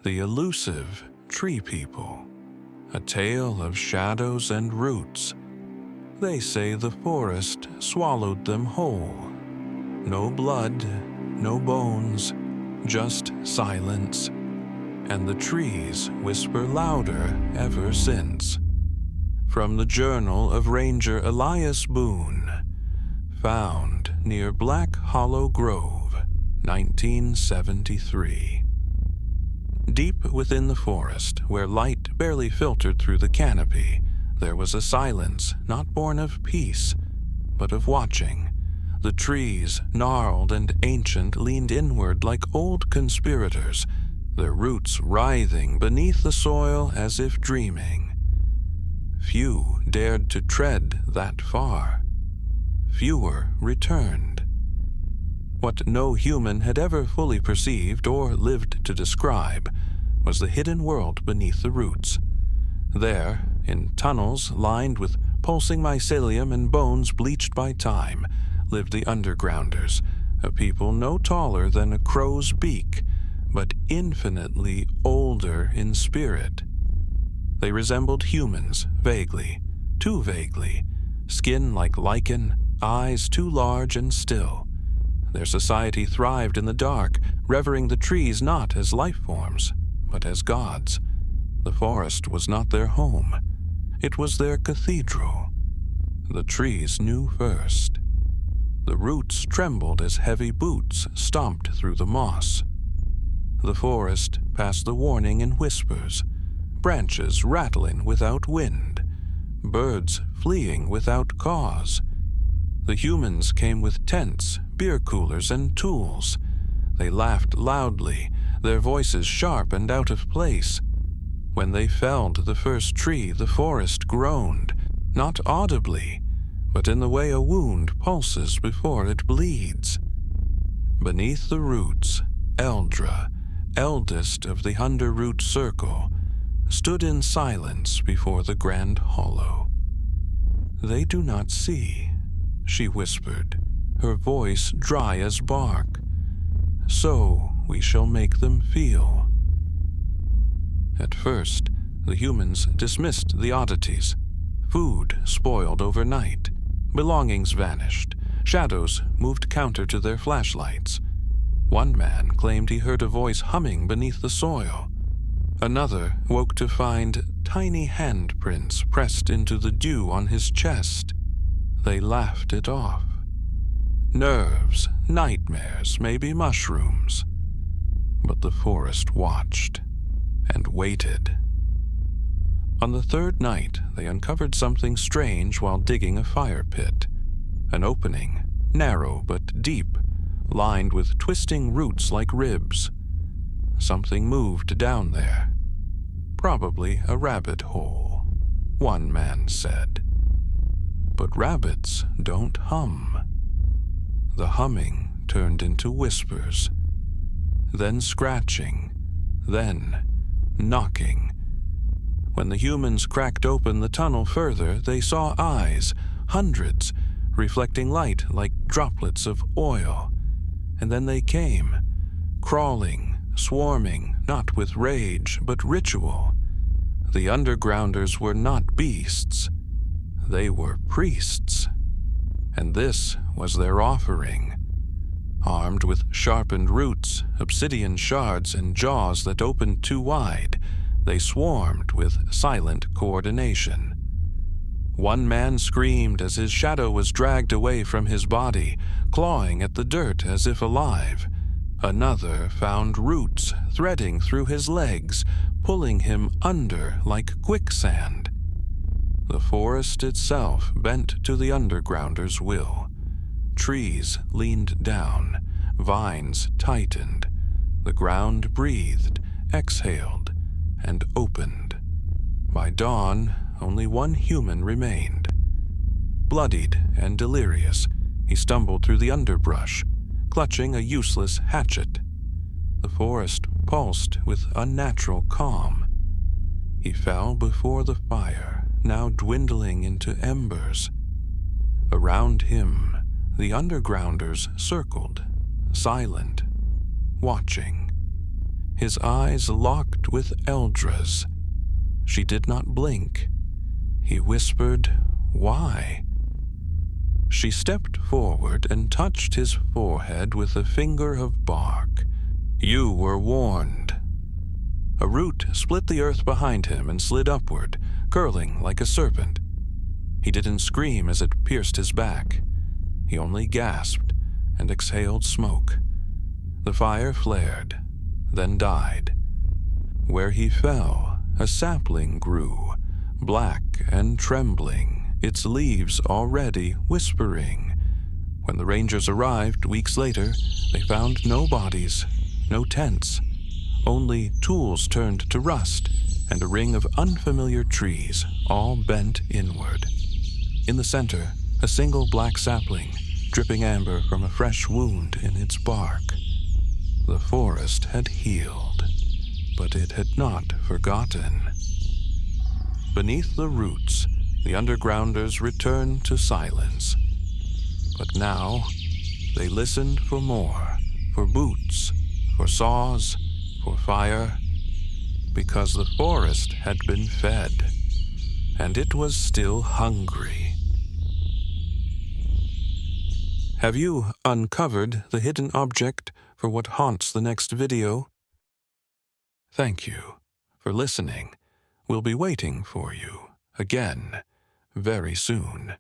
The elusive tree people, a tale of shadows and roots. They say the forest swallowed them whole. No blood, no bones, just silence, and the trees whisper louder ever since. From the journal of Ranger Elias Boone, found near Black Hollow Grove, 1973. Deep within the forest, where light barely filtered through the canopy, there was a silence not born of peace, but of watching. The trees, gnarled and ancient, leaned inward like old conspirators, their roots writhing beneath the soil as if dreaming. Few dared to tread that far. Fewer returned. What no human had ever fully perceived or lived to describe was the hidden world beneath the roots. There, in tunnels lined with pulsing mycelium and bones bleached by time, lived the undergrounders, a people no taller than a crow's beak, but infinitely older in spirit. They resembled humans, vaguely, too vaguely, skin like lichen, eyes too large and still. Their society thrived in the dark, revering the trees not as life forms, but as gods. The forest was not their home. It was their cathedral. The trees knew first. The roots trembled as heavy boots stomped through the moss. The forest passed the warning in whispers, branches rattling without wind, birds fleeing without cause. The humans came with tents, beer coolers, and tools. They laughed loudly, their voices sharp and out of place. When they felled the first tree, the forest groaned, not audibly, but in the way a wound pulses before it bleeds. Beneath the roots, Eldra, eldest of the Underroot Circle, stood in silence before the grand hollow. "They do not see," she whispered, her voice dry as bark. "So we shall make them feel." At first, the humans dismissed the oddities. Food spoiled overnight. Belongings vanished. Shadows moved counter to their flashlights. One man claimed he heard a voice humming beneath the soil. Another woke to find tiny handprints pressed into the dew on his chest. They laughed it off. Nerves, nightmares, maybe mushrooms. But the forest watched and waited. On the third night, they uncovered something strange while digging a fire pit. An opening, narrow but deep, lined with twisting roots like ribs. Something moved down there. Probably a rabbit hole, one man said. But rabbits don't hum. The humming turned into whispers, then scratching, then knocking. When the humans cracked open the tunnel further, they saw eyes, hundreds, reflecting light like droplets of oil. And then they came, crawling, swarming, not with rage, but ritual. The undergrounders were not beasts. They were priests. And this was their offering. Armed with sharpened roots, obsidian shards, and jaws that opened too wide, they swarmed with silent coordination. One man screamed as his shadow was dragged away from his body, clawing at the dirt as if alive. Another found roots threading through his legs, pulling him under like quicksand. The forest itself bent to the undergrounders' will. Trees leaned down, vines tightened. The ground breathed, exhaled, and opened. By dawn, only one human remained. Bloodied and delirious, he stumbled through the underbrush, clutching a useless hatchet. The forest pulsed with unnatural calm. He fell before the fire, now dwindling into embers. Around him, the undergrounders circled, silent, watching. his eyes locked with Eldra's. She did not blink. He whispered, "Why?" She stepped forward and touched his forehead with a finger of bark. "You were warned." A root split the earth behind him and slid upward, curling like a serpent. He didn't scream as it pierced his back. He only gasped and exhaled smoke. The fire flared, then died. Where he fell, a sapling grew, black and trembling, its leaves already whispering. When the Rangers arrived weeks later, they found no bodies, no tents, only tools turned to rust and a ring of unfamiliar trees, all bent inward. In the center, a single black sapling, dripping amber from a fresh wound in its bark. The forest had healed, but it had not forgotten. Beneath the roots, the undergrounders returned to silence. But now, they listened for more, for boots, for saws, for fire, because the forest had been fed, and it was still hungry. Have you uncovered the hidden object for what haunts the next video? Thank you for listening. We'll be waiting for you again very soon.